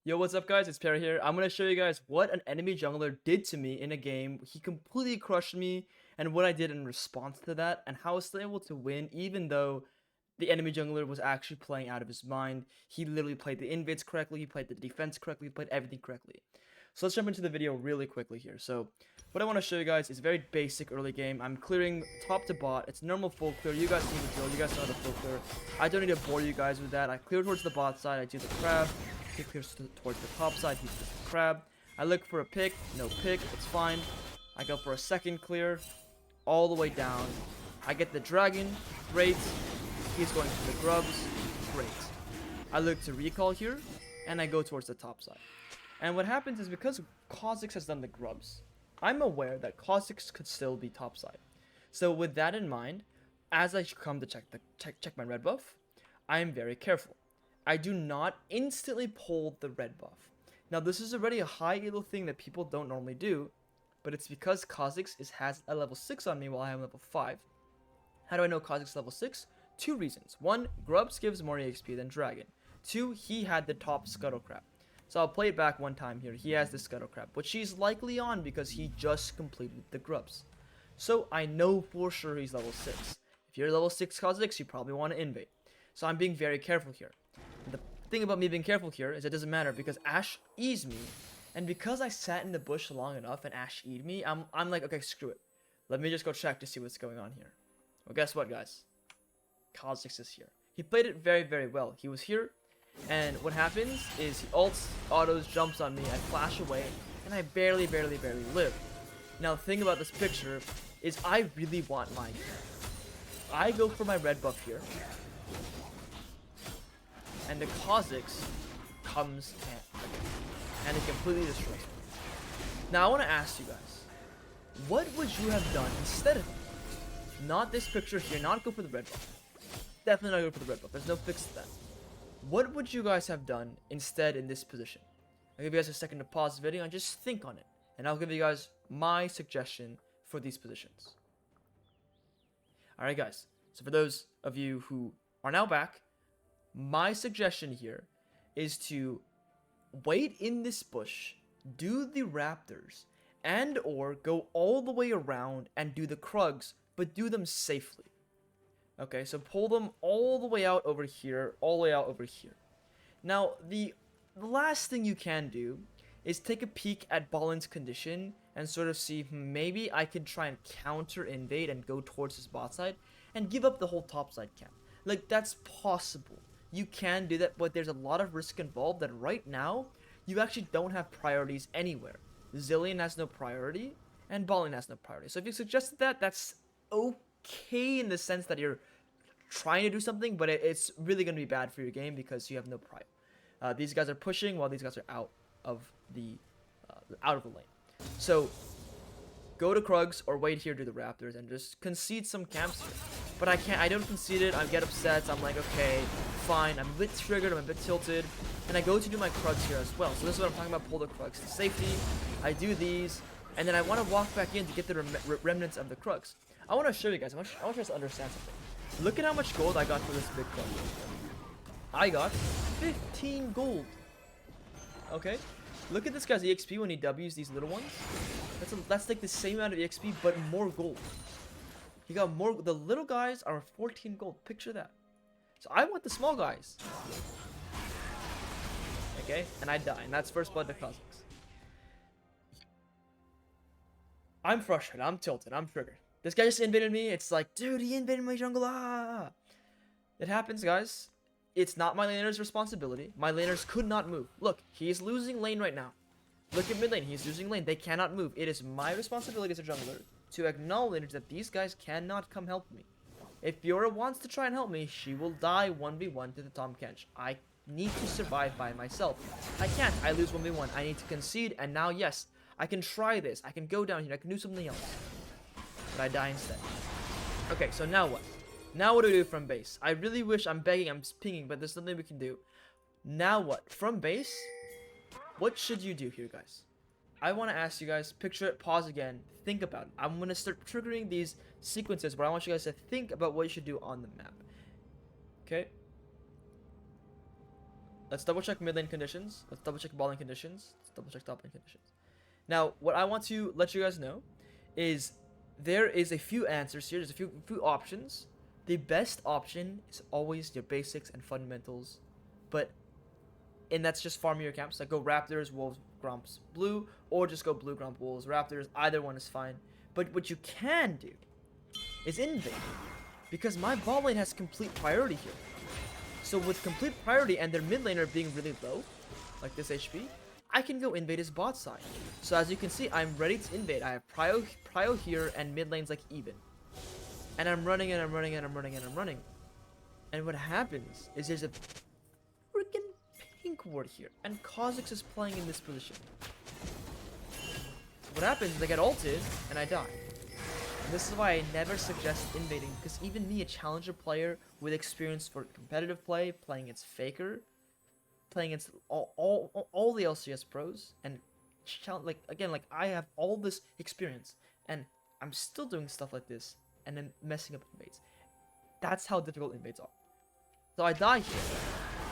Yo, what's up guys? It's Perry here. I'm going to show you guys what an enemy jungler did to me in a game. He completely crushed me and what I did in response to that and how I was still able to win even though the enemy jungler was actually playing out of his mind. He literally played the invids correctly, he played the defense correctly, he played everything correctly. So let's jump into the video really quickly here. So what I want to show you guys is very basic early game. I'm clearing top to bot. It's normal full clear. You guys see the drill. You guys know how to full clear. I don't need to bore you guys with that. I clear towards the bot side. I do the crab. He clears towards the top side. He does the crab. I look for a pick. No pick. It's fine. I go for a second clear. All the way down. I get the dragon. Great. He's going for the grubs. Great. I look to recall here. And I go towards the top side. And what happens is because Kha'zix has done the grubs, I'm aware that Kha'zix could still be topside. So with that in mind, as I come to check my red buff, I am very careful. I do not instantly pull the red buff. Now this is already a high elo thing that people don't normally do, but it's because Kha'zix has a level 6 on me while I am level 5. How do I know Kha'zix is level 6? Two reasons. One, grubs gives more EXP than dragon. Two, he had the top scuttle crab. So I'll play it back one time here. He has the scuttle crab, which he's likely on because he just completed the grubs. So I know for sure he's level 6. If you're level 6 Kha'zix, you probably want to invade. So I'm being very careful here. And the thing about me being careful here is it doesn't matter because Ashe E's me. And because I sat in the bush long enough and Ashe E'd me, I'm like, okay, screw it. Let me just go check to see what's going on here. Well, guess what, guys? Kha'zix is here. He played it very, very well. He was here. And what happens is he ults, autos, jumps on me, I flash away, and I barely live. Now the thing about this picture is I really want my I go for my red buff here. And the Kha'zix comes and it completely destroys me. Now I want to ask you guys, what would you have done instead of it? Not this picture here, not go for the red buff. Definitely not go for the red buff, there's no fix to that. What would you guys have done instead in this position? I'll give you guys a second to pause the video and just think on it. And I'll give you guys my suggestion for these positions. Alright guys, so for those of you who are now back, my suggestion here is to wait in this bush, do the raptors, and or go all the way around and do the krugs, but do them safely. Okay, so pull them all the way out over here, all the way out over here. Now, the last thing you can do is take a peek at Ballin's condition and sort of see maybe I can try and counter invade and go towards his bot side and give up the whole top side camp. Like, that's possible. You can do that, but there's a lot of risk involved that right now, you actually don't have priorities anywhere. Zilean has no priority, and Ballin has no priority. So if you suggested that, that's okay in the sense that you're trying to do something, but it's really going to be bad for your game because you have no prio. These guys are pushing while these guys are out of the lane. So go to Krugs or wait here to the Raptors and just concede some camps here. But I don't concede it. I get upset. I'm like, okay, fine. I'm a bit triggered. I'm a bit tilted. And I go to do my Krugs here as well. So this is what I'm talking about. Pull the Krugs to safety. I do these. And then I want to walk back in to get the remnants of the Krugs. I want to show you guys. I want you guys to understand something. Look at how much gold I got for this big Krug. I got 15 gold. Okay? Look at this guy's EXP when he W's these little ones. That's like the same amount of EXP, but more gold. He got more. The little guys are 14 gold. Picture that. So I want the small guys. Okay? And I die. And that's first blood to Kha'zix. I'm frustrated. I'm tilted. I'm triggered. This guy just invaded me. It's like, dude, he invaded my jungle. Ah! It happens, guys. It's not my laner's responsibility. My laners could not move. Look, he's losing lane right now. Look at mid lane. He's losing lane. They cannot move. It is my responsibility as a jungler to acknowledge that these guys cannot come help me. If Fiora wants to try and help me, she will die 1v1 to the Tahm Kench. I need to survive by myself. I can't. I lose 1v1. I need to concede. And now, yes, I can try this. I can go down here. I can do something else. But I die instead. Okay, so now what? Now what do we do from base? I really wish, I'm begging, I'm pinging, but there's nothing we can do. Now what? From base, what should you do here, guys? I want to ask you guys, picture it, pause again, think about it. I'm going to start triggering these sequences where I want you guys to think about what you should do on the map. Okay? Let's double check mid lane conditions. Let's double check ball lane conditions. Let's double check top lane conditions. Now, what I want to let you guys know is there is a few answers here. There's a few options. The best option is always your basics and fundamentals, and that's just farming your camps. Like go Raptors, Wolves, Gromps, Blue, or just go Blue, Gromp, Wolves, Raptors. Either one is fine. But what you can do is invade, because my bot lane has complete priority here. So with complete priority and their mid laner being really low, like this HP, I can go invade his bot side. So as you can see, I'm ready to invade. I have prio here and mid lane's like even. And I'm running and I'm running and I'm running and I'm running. And what happens is there's a freaking pink ward here. And Kha'zix is playing in this position. What happens is I get ulted and I die. And this is why I never suggest invading, because even me, a challenger player with experience for competitive play, playing against Faker, playing against all the LCS pros, and like I have all this experience, and I'm still doing stuff like this, and then messing up invades. That's how difficult invades are. So I die here,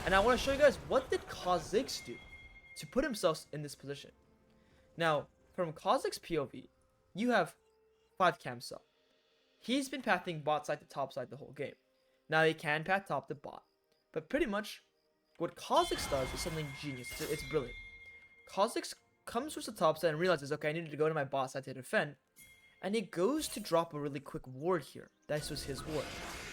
and I want to show you guys what did Kha'zix do to put himself in this position. Now, from Kha'zix POV, you have 5 camps up. He's been pathing bot side to top side the whole game. Now he can path top to bot, but pretty much what Kha'zix does is something genius. It's brilliant. Kha'zix comes towards the top side and realizes, okay, I need to go to my bot side to defend, and he goes to drop a really quick ward here. That was his ward.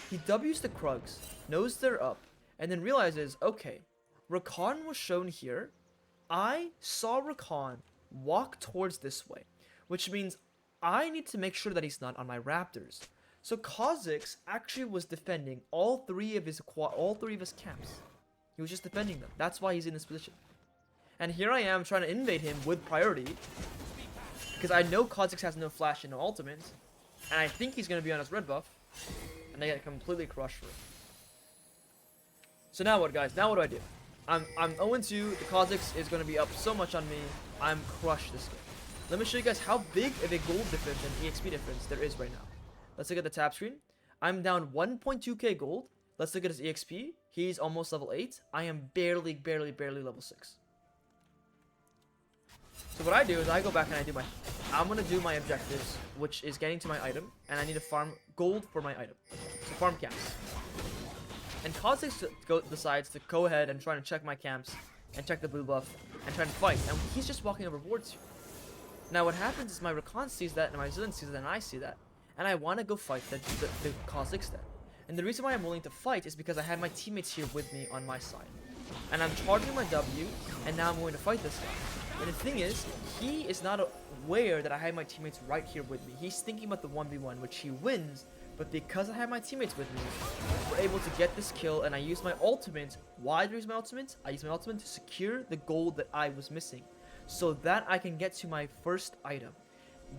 He W's the Krugs, knows they're up, and then realizes, okay, Rakan was shown here. I saw Rakan walk towards this way, which means I need to make sure that he's not on my Raptors. So Kha'zix actually was defending all three of his camps. He was just defending them. That's why he's in this position. And here I am trying to invade him with priority, because I know Kha'zix has no flash and no ultimate, and I think he's going to be on his red buff, and I get completely crushed for it. So now what, guys? Now what do I do? I'm 0-2. The Kha'zix is going to be up so much on me. I'm crushed this game. Let me show you guys how big of a gold difference and EXP difference there is right now. Let's look at the tab screen. I'm down 1.2k gold. Let's look at his EXP. He's almost level 8. I am barely level 6. So what I do is I go back and I'm going to do my objectives, which is getting to my item, and I need to farm gold for my item. So farm camps. And Kha'zix decides to go ahead and try to check my camps, and check the blue buff, and try to fight. And he's just walking over wards here. Now what happens is my Rakan sees that, and my Zillion sees that, and I see that. And I want to go fight the Kha'zix then. And the reason why I'm willing to fight is because I have my teammates here with me on my side. And I'm charging my W, and now I'm going to fight this guy. And the thing is, he is not aware that I have my teammates right here with me. He's thinking about the 1v1, which he wins, but because I have my teammates with me, we're able to get this kill, and I use my ultimate. Why do I use my ultimate? I use my ultimate to secure the gold that I was missing, so that I can get to my first item.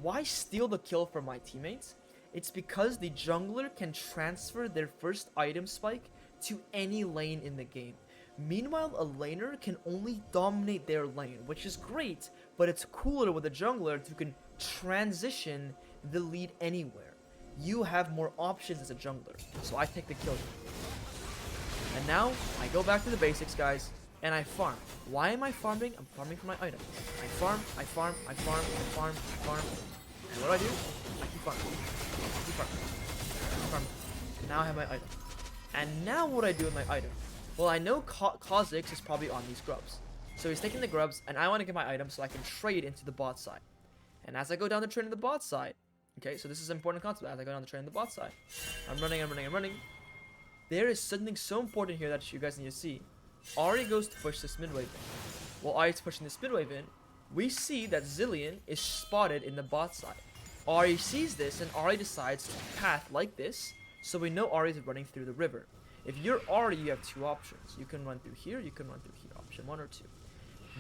Why steal the kill from my teammates? It's because the jungler can transfer their first item spike to any lane in the game. Meanwhile, a laner can only dominate their lane, which is great, but it's cooler with a jungler who can transition the lead anywhere. You have more options as a jungler, so I take the kill. And now, I go back to the basics, guys, and I farm. Why am I farming? I'm farming for my item. I farm. And what do? I keep farming. Now I have my item. And now what I do with my item? Well, I know Kha'zix is probably on these grubs. So he's taking the grubs, and I want to get my item so I can trade into the bot side. And as I go down the train to the bot side, okay, so this is an important concept. As I go down the train to the bot side, I'm running. There is something so important here that you guys need to see. Ahri goes to push this mid wave in. While Ahri's pushing this mid wave in, we see that Zillion is spotted in the bot side. Ahri sees this, and Ahri decides to path like this, so we know Ahri is running through the river. If you're Ahri, you have two options. You can run through here, you can run through here, option 1 or 2.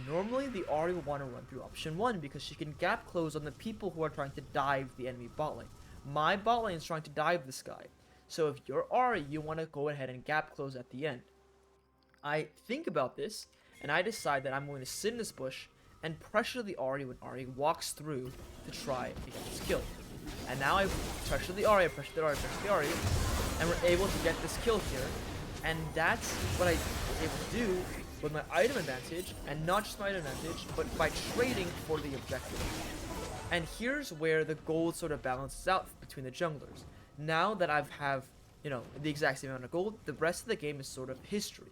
Normally, the Ahri will want to run through option 1 because she can gap close on the people who are trying to dive the enemy bot lane. My bot lane is trying to dive this guy. So if you're Ahri, you want to go ahead and gap close at the end. I think about this, and I decide that I'm going to sit in this bush and pressure the Ahri when Ahri walks through to try to get this kill. And now I pressure the Ahri, and we're able to get this kill here. And that's what I was able to do with my item advantage, and not just my item advantage, but by trading for the objective. And here's where the gold sort of balances out between the junglers. Now that I have, you know, the exact same amount of gold, the rest of the game is sort of history.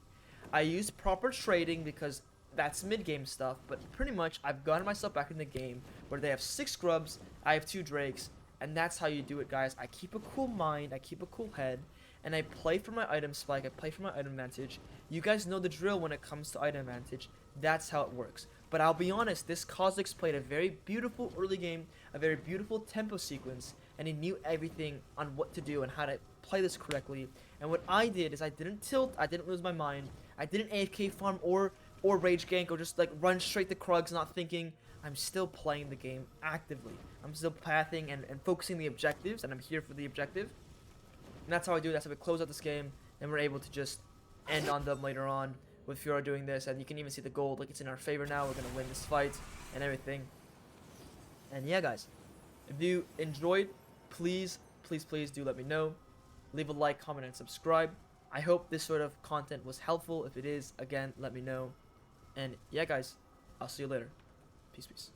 I use proper trading because that's mid-game stuff, but pretty much I've gotten myself back in the game where they have 6 scrubs, I have 2 drakes, and that's how you do it, guys. I keep a cool mind, I keep a cool head, and I play for my item spike, I play for my item advantage. You guys know the drill when it comes to item advantage. That's how it works. But I'll be honest, this Kha'zix played a very beautiful early game, a very beautiful tempo sequence, and he knew everything on what to do and how to play this correctly. And what I did is I didn't tilt, I didn't lose my mind, I didn't AFK farm or rage gank or just like run straight to Krugs not thinking. I'm still playing the game actively. I'm still pathing and focusing the objectives, and I'm here for the objective. And that's how I do it. That's how we close out this game, and we're able to just end on them later on with Fiora doing this. And you can even see the gold, like it's in our favor now. We're gonna win this fight and everything. And yeah, guys, if you enjoyed, please do let me know. Leave a like, comment, and subscribe. I hope this sort of content was helpful. If it is, again, let me know. And yeah, guys, I'll see you later. Peace.